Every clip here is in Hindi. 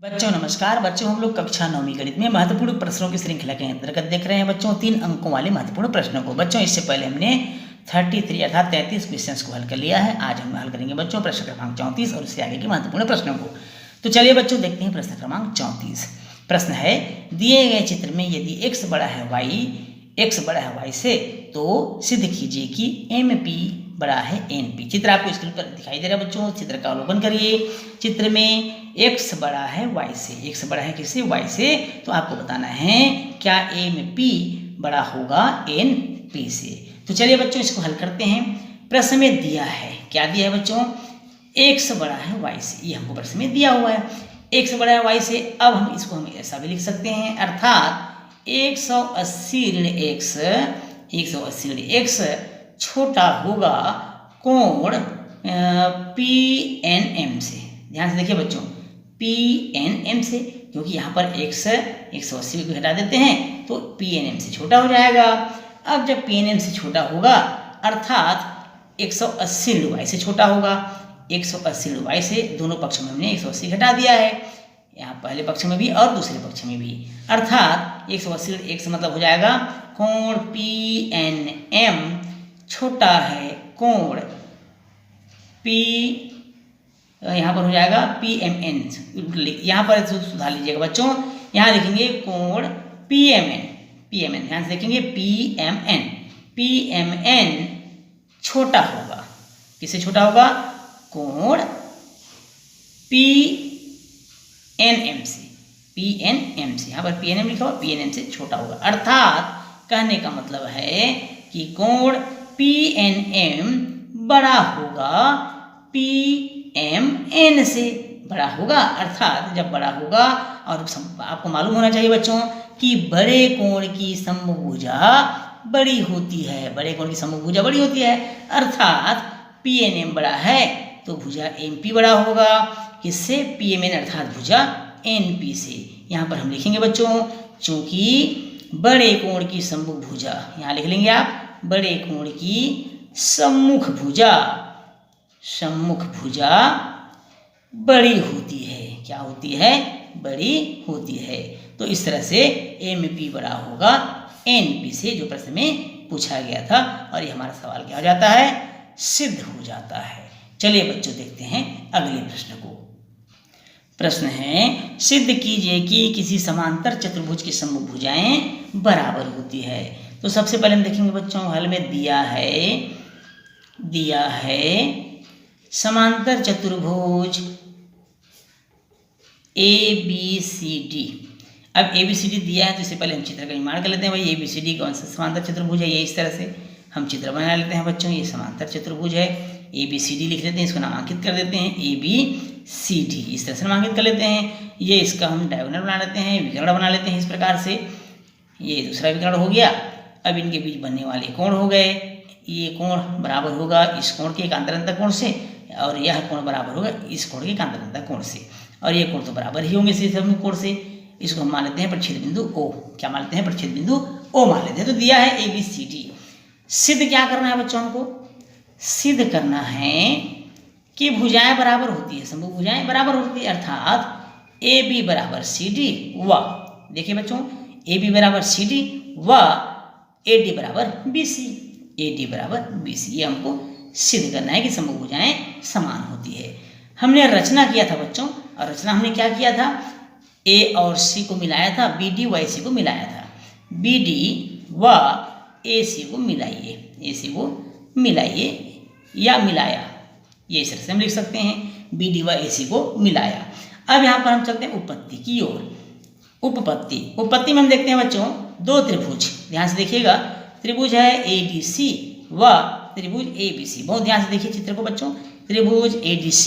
बच्चों नमस्कार। बच्चों हम लोग कक्षा 9वीं गणित में महत्वपूर्ण प्रश्नों की श्रृंखला के अंतर्गत देख रहे हैं बच्चों 3 अंकों वाले महत्वपूर्ण प्रश्नों को। बच्चों इससे पहले हमने 33 अर्थात 33 क्वेश्चंस को हल कर लिया है। आज हम हल करेंगे बच्चों प्रश्न क्रमांक 34 और उससे आगे के महत्वपूर्ण प्रश्नों को। तो चलिए बच्चों देखते हैं प्रश्न क्रमांक 34। प्रश्न है, दिए गए चित्र में यदि x बड़ा है y से तो सिद्ध कीजिए कि MP बड़ा है NP। चित्र आपको स्क्रीन पर दिखाई दे रहा है बच्चों, चित्र का अवलोकन करिए। चित्र में x बड़ा है y से, x बड़ा है किससे? y से। तो आपको बताना है क्या MP बड़ा होगा NP से। तो चलिए बच्चों इसको हल करते हैं। प्रश्न में दिया है, क्या दिया है बच्चों? x बड़ा है y से, ये हमको प्रश्न में दिया हुआ है। x बड़ा है y से, अब हम इसको हम ऐसा भी लिख सकते हैं, अर्थात 180 ऋण x छोटा होगा कोण PNM से। ध्यान से देखिए बच्चों, PNM से, क्योंकि यहाँ पर x 180 को घटा देते हैं तो PNM से छोटा हो जाएगा। अब जब PNM से छोटा होगा अर्थात 180 ऋण y से छोटा होगा। 180 ऋण y से दोनों पक्षों में हमने 180 घटा दिया है, यहाँ पहले पक्ष में भी और दूसरे पक्ष में भी, अर्थात 180 ऋण x मतलब हो जाएगा कोण PNM छोटा है कोण P, यहाँ पर हो जाएगा PMN। यहाँ पर सुधार लीजिएगा बच्चों, यहाँ लिखेंगे कोण PMN। ध्यान से देखेंगे PMN छोटा होगा, किससे छोटा होगा? कोण PNM से। यहाँ पर PNM लिखा हुआ, PNM से छोटा होगा। अर्थात कहने का मतलब है कि कोण PNM बड़ा होगा PMN से, बड़ा होगा। अर्थात जब बड़ा होगा, और आपको मालूम होना चाहिए बच्चों कि बड़े कोण की समभुजा बड़ी होती है, बड़े कोण की समभुजा बड़ी होती है। अर्थात PNM बड़ा है तो भुजा MP बड़ा होगा, किससे? PMN अर्थात भुजा NP से। यहाँ पर हम लिखेंगे बच्चों, चूंकि बड़े कोण की सम्मुख भुजा, यहाँ लिख लेंगे आप, बड़े कोण की सम्मुख भुजा बड़ी होती है। क्या होती है? बड़ी होती है। तो इस तरह से MP बड़ा होगा NP से, जो प्रश्न में पूछा गया था, और ये हमारा सवाल क्या हो जाता है? सिद्ध हो जाता है। चलिए बच्चों देखते हैं अगले प्रश्न को। प्रश्न है, सिद्ध कीजिए कि किसी समांतर चतुर्भुज की सम्मुख भुजाएं बराबर होती है। तो सबसे पहले हम देखेंगे बच्चों, हल में दिया है समांतर चतुर्भुज ABCD। अब ABCD दिया है तो इससे पहले हम चित्र का निर्माण कर लेते हैं। भाई ABCD कौन सा समांतर चतुर्भुज है? ये इस तरह से हम चित्र बना लेते हैं बच्चों। ये समांतर चतुर्भुज है, ABCD लिख लेते हैं, इसको नामांकित कर देते हैं ABCD, इस तरह से नामांकित कर लेते हैं। ये इसका हम डायगोनल बना लेते हैं, विकर्ण बना लेते हैं इस प्रकार से। ये दूसरा विकर्ण हो गया। अब इनके बीच बनने वाले कोण हो गए, ये कोण बराबर होगा इस कोण के एकांतर कोण से, और यह कोण बराबर होगा इस कोण के एकांतर कोण से, और ये कोण तो बराबर ही होंगे इस कोण से। इसको हम मान लेते हैं प्रच्छेद बिंदु O। क्या मान लेते हैं? प्रच्छेद बिंदु O मान लेते हैं। तो दिया है ABCD। सिद्ध क्या करना है बच्चों? हमको सिद्ध करना है कि भुजाएं बराबर होती है, समभुज भुजाएं बराबर होती है। अर्थात AB बराबर CD व, देखिए बच्चों, AB बराबर CD व AD बराबर BC। ये हमको सिद्ध करना है कि समभुज भुजाएं समान होती है। हमने रचना किया था बच्चों, और रचना हमने क्या किया था? A और C को मिलाया था, BD व AC को मिलाया था। BD व AC को मिलाइए, या मिलाया, ये इस तरह से हम लिख सकते हैं, BD व AC को मिलाया। अब यहाँ पर हम चलते हैं उपपत्ति की ओर। उपपत्ति में हम देखते हैं बच्चों दो त्रिभुज। ध्यान से देखिएगा, त्रिभुज है ADC व त्रिभुज ABC। बहुत ध्यान से देखिए चित्र को बच्चों। त्रिभुज ADC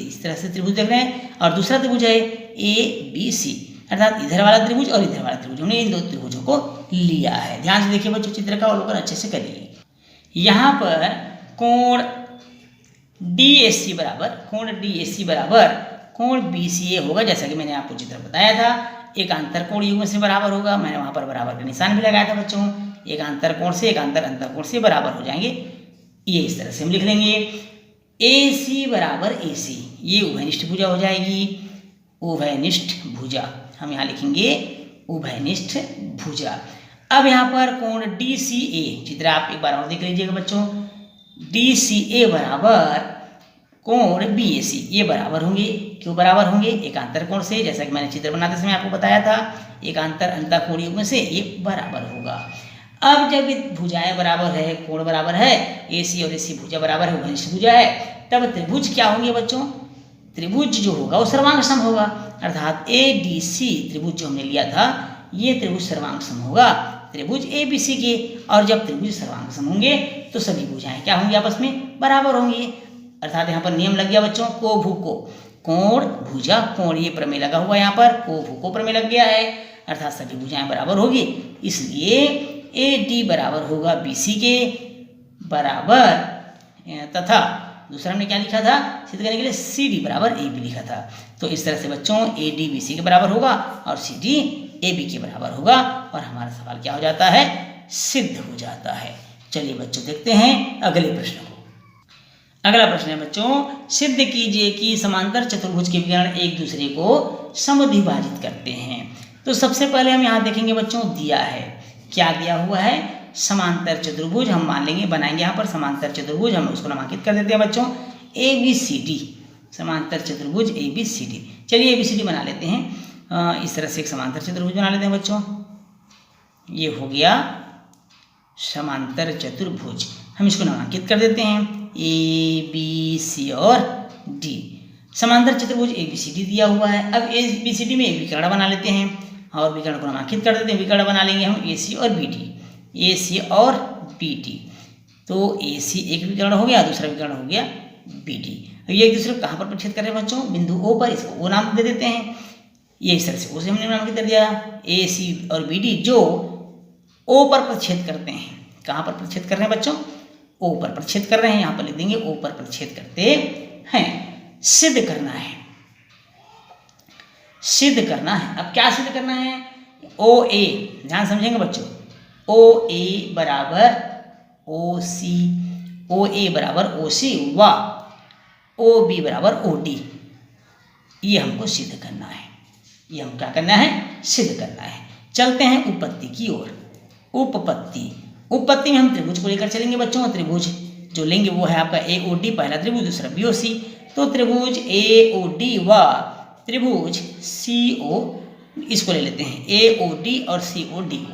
इस तरह से त्रिभुज देख रहे हैं, और दूसरा त्रिभुज है ABC, अर्थात इधर वाला त्रिभुज और इधर वाला त्रिभुज, हमने इन दो त्रिभुजों को लिया है। ध्यान से देखिए बच्चों, चित्र का अवलोकन अच्छे से करिए। यहाँ पर कोण DAC बराबर कोण BCA होगा, जैसा कि मैंने आपको चित्र बताया था। एकांतर कोण युग्म से बराबर होगा, मैंने वहाँ पर बराबर का निशान भी लगाया था बच्चों। एकांतर कोण से एकांतर अंतर कोण से बराबर हो जाएंगे, ये इस तरह से हम लिख लेंगे। AC बराबर AC, ये उभयनिष्ठ भुजा हो जाएगी, उभयनिष्ठ भुजा, हम यहाँ लिखेंगे उभयनिष्ठ भुजा। अब यहाँ पर कोण DCA, चित्र आप एक बार और देख लीजिएगा बच्चों, DCA बराबर कोण BAC, ये बराबर होंगे। क्यों बराबर होंगे? एकांतर कोण से, जैसा कि मैंने चित्र बनाते समय आपको बताया था, एकांतर अंतःकोणीय युग्म से ये बराबर होगा। अब जब भुजाएं बराबर है, कोण बराबर है, AC और AC भुजा बराबर है, उभयनिष्ठ भुजा है, तब त्रिभुज क्या होंगे बच्चों? त्रिभुज जो होगा वो सर्वांग सम होगा, अर्थात ADC त्रिभुज जो हमने लिया था ये त्रिभुज सर्वांग सम होगा त्रिभुज ABC के। और जब त्रिभुज सर्वांग सम होंगे तो सभी भुजाएं क्या होंगी? आपस में बराबर होंगी, अर्थात यहाँ पर नियम लग गया बच्चों, को भू को, कोण भुजा कोण, ये प्रमेय लगा हुआ है यहाँ पर, को भू को प्रमेय लग गया है, अर्थात सभी भुजाएं बराबर होगी। इसलिए AD बराबर होगा BC के बराबर, तथा दूसरा हमने क्या लिखा था सिद्ध करने के लिए, CD बराबर AB लिखा था। तो इस तरह से बच्चों AD BC के बराबर होगा और CD AB के बराबर होगा, और हमारा सवाल क्या हो जाता है? सिद्ध हो जाता है। चलिए बच्चों देखते हैं अगले प्रश्न को। अगला प्रश्न है बच्चों, सिद्ध कीजिए कि समांतर चतुर्भुज के विकर्ण एक दूसरे को समद्विभाजित करते हैं। तो सबसे पहले हम यहाँ देखेंगे बच्चों, दिया है, क्या दिया हुआ है? समांतर चतुर्भुज, हम मान लेंगे, बनाएंगे यहाँ पर समांतर चतुर्भुज, हम उसको नामांकित कर देते हैं बच्चों ABCD, समांतर चतुर्भुज ABCD। चलिए ABCD बना लेते हैं, इस तरह से एक समांतर चतुर्भुज बना लेते हैं बच्चों, ये हो गया समांतर चतुर्भुज। हम इसको नामांकित कर देते हैं ABC और D। समांतर चतुर्भुज ABCD दिया हुआ है। अब ABCD में एक विकर्ण बना लेते हैं और विकर्ण को नामांकित कर देते हैं। विकर्ण बना लेंगे हम AC और BD, AC और BD। तो AC एक विकर्ण हो गया, दूसरा विकर्ण हो गया BD। ये एक दूसरे को कहाँ पर प्रतिच्छेद कर रहे हैं बच्चों? बिंदु O पर, इसको O नाम दे देते हैं। ये इस तरह से O से हमने नामांकित कर दिया। AC और BD जो O पर प्रतिच्छेद करते हैं, कहाँ पर प्रतिच्छेद कर रहे हैं बच्चों? O पर प्रतिच्छेद कर रहे हैं, यहाँ पर लिख देंगे O पर प्रतिच्छेद करते हैं। सिद्ध करना है, सिद्ध करना है। अब क्या सिद्ध करना है? OA, ध्यान समझेंगे बच्चों, OA बराबर OC, OA बराबर OC व OB बराबर OD, ये हमको सिद्ध करना है। ये हम क्या करना है? सिद्ध करना है। चलते हैं उपपत्ति की ओर। उपपत्ति, उपपत्ति में हम त्रिभुज को लेकर चलेंगे बच्चों। त्रिभुज जो लेंगे वो है आपका AOD, पहला त्रिभुज, दूसरा BOC। तो त्रिभुज AOD व त्रिभुज CO, इसको ले लेते हैं AOD और COD को।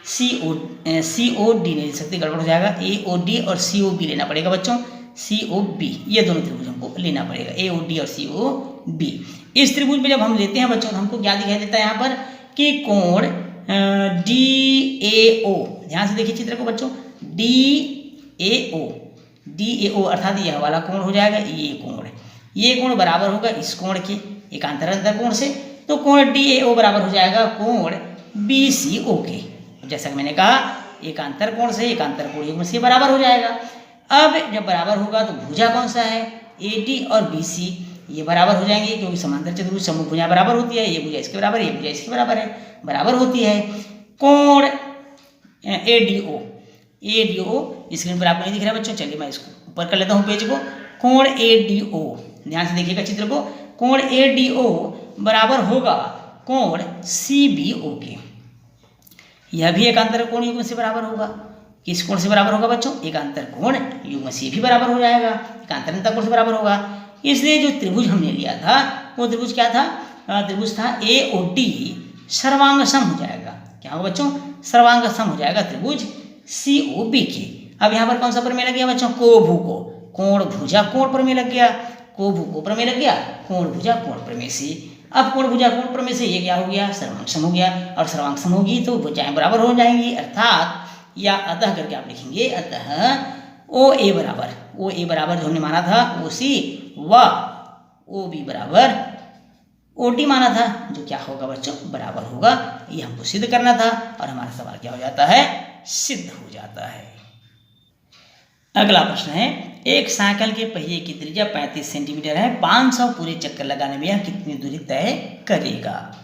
COD नहीं ले सकते, गड़बड़ हो जाएगा। AOD और COB लेना पड़ेगा बच्चों, COB, ये दोनों त्रिभुज हमको लेना पड़ेगा, AOD और COB। इस त्रिभुज में जब हम लेते हैं बच्चों तो हमको क्या दिखाई देता है यहाँ पर कि कोण DAO, ध्यान से देखिए चित्र को बच्चों, DAO अर्थात यह वाला कोण हो जाएगा, ये कोण बराबर होगा इस कोण के एकांतर अंतर कोण से। तो कोण DAO बराबर हो जाएगा कोण BCO के। जैसा कि मैंने कहा एकांतर कोण से एकांतर कोण युग्म से बराबर हो जाएगा। अब जब बराबर होगा तो भुजा कौन सा है? AD और BC, ये बराबर हो जाएंगे क्योंकि समांतर चतुर्भुज समूह भुजा बराबर होती है। ये भुजा इसके बराबर है, ये भुजा इसके बराबर है, बराबर होती है। कोण ADO स्क्रीन पर आपको नहीं दिख रहा है बच्चों, चलिए मैं इसको ऊपर कर लेता हूँ पेज को। कोण ADO, ध्यान से देखिएगा चित्र को, कोण ADO बराबर होगा कोण CBO के। यह भी एकांतर कोण युग्म से बराबर होगा। किस कोण से बराबर होगा बच्चों? एकांतर कोण युग्म से भी बराबर हो जाएगा, एकांतर अंतर कोण से बराबर होगा। इसलिए जो त्रिभुज हमने लिया था वो त्रिभुज क्या था? त्रिभुज था AOD, सर्वांग सम हो जाएगा। क्या होगा बच्चों? सर्वांग सम हो जाएगा त्रिभुज COB के। अब यहाँ पर कौन सा प्रमेय लग गया बच्चों? को भू को, कोण भुजा कोण प्रमेय लग गया, को भू को प्रमेय लग गया, कोण भुजा कोण प्रमेय से। अब कोण भुजा कोण प्रमेय से ये क्या हो गया? सर्वांग सम हो गया, और सर्वांग सम होगी तो भुजाएं बराबर हो जाएंगी, अर्थात या अतः करके आप लिखेंगे, अतः OA बराबर जो हमने माना था OC व OB बराबर OD माना था, जो क्या होगा बच्चों? बराबर होगा। ये हमको सिद्ध करना था और हमारा सवाल क्या हो जाता है? सिद्ध हो जाता है। अगला प्रश्न है, एक साइकिल के पहिए की त्रिज्या 35 सेंटीमीटर है, 500 पूरे चक्कर लगाने में यह कितनी दूरी तय करेगा?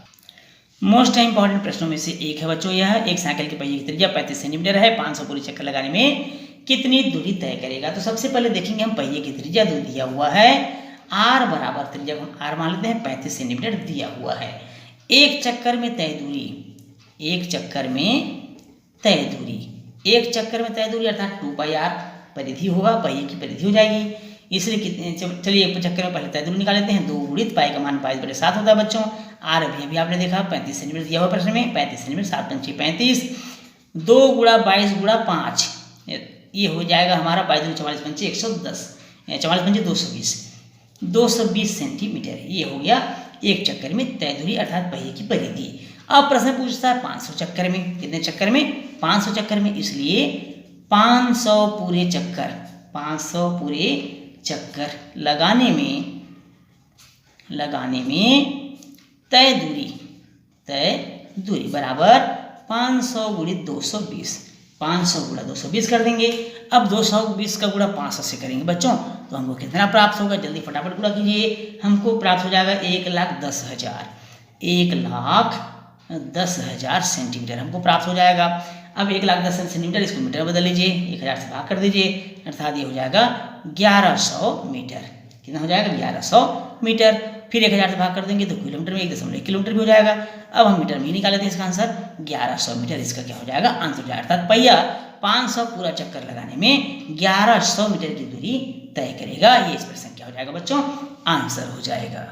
मोस्ट इंपॉर्टेंट प्रश्नों में से एक है बच्चों यह। एक साइकिल के पहिए की त्रिज्या 35 सेंटीमीटर है, 500 पूरे चक्कर लगाने में कितनी दूरी तय करेगा। तो सबसे पहले देखेंगे हम पहिए की त्रिज्या दिया हुआ है r बराबर त्रिज्या हम r मान लेते हैं 35 सेंटीमीटर दिया हुआ है। एक चक्कर में तय दूरी, एक चक्कर में तय दूरी अर्थात 2πr परिधि होगा, पहिए की परिधि हो जाएगी। इसलिए कितने, चलिए एक चक्कर में पहले तय दूरी निकाल लेते हैं। 2 गुणित पाई का मान 22/7 होता है बच्चों। r अभी आपने देखा 35 सेंटीमीटर दिया हुआ प्रश्न में, 35 सेंटीमीटर 7 पंचे 35, 2 गुणा 22 गुणा 5 ये हो जाएगा हमारा 22 44 पंचे 110, 44 पंचे 220 सेंटीमीटर। ये हो गया एक चक्कर में तय दूरी अर्थात पहिए की परिधि। अब प्रश्न पूछता है 500 चक्कर में, कितने चक्कर में, 500 चक्कर में, इसलिए 500 पूरे चक्कर लगाने में तय दूरी बराबर 500 गुणित 220, 500 गुणा 220 कर देंगे। अब 220 का गुणा 500 से करेंगे बच्चों तो हमको कितना प्राप्त होगा, जल्दी फटाफट गुणा कीजिए। हमको प्राप्त हो जाएगा 1,10,000 सेंटीमीटर हमको प्राप्त हो जाएगा। अब 1,10,000 सेंटीमीटर इसको मीटर बदल लीजिए, 1000 से भाग कर दीजिए, अर्थात ये हो जाएगा 1100 मीटर। कितना हो जाएगा, 1100 मीटर। फिर 1000 से भाग कर देंगे तो किलोमीटर में 1.1 किलोमीटर भी हो जाएगा। अब हम मीटर में ही निकाल लेते हैं इसका आंसर, 1100 मीटर इसका क्या हो जाएगा, आंसर हो जाएगा। अर्थात पहिया 500 पूरा चक्कर लगाने में 1100 मीटर की दूरी तय करेगा। ये इस प्रश्न क्या हो जाएगा बच्चों, आंसर हो जाएगा।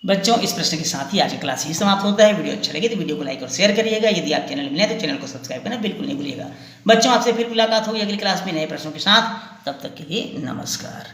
बच्चों इस प्रश्न के साथ ही आज की क्लास ही समाप्त होता है। वीडियो अच्छा लगे तो वीडियो को लाइक और शेयर करिएगा। यदि आप चैनल में नए तो चैनल को सब्सक्राइब करना बिल्कुल नहीं भूलिएगा। बच्चों आपसे फिर मुलाकात होगी अगली क्लास में नए प्रश्नों के साथ, तब तक के लिए नमस्कार।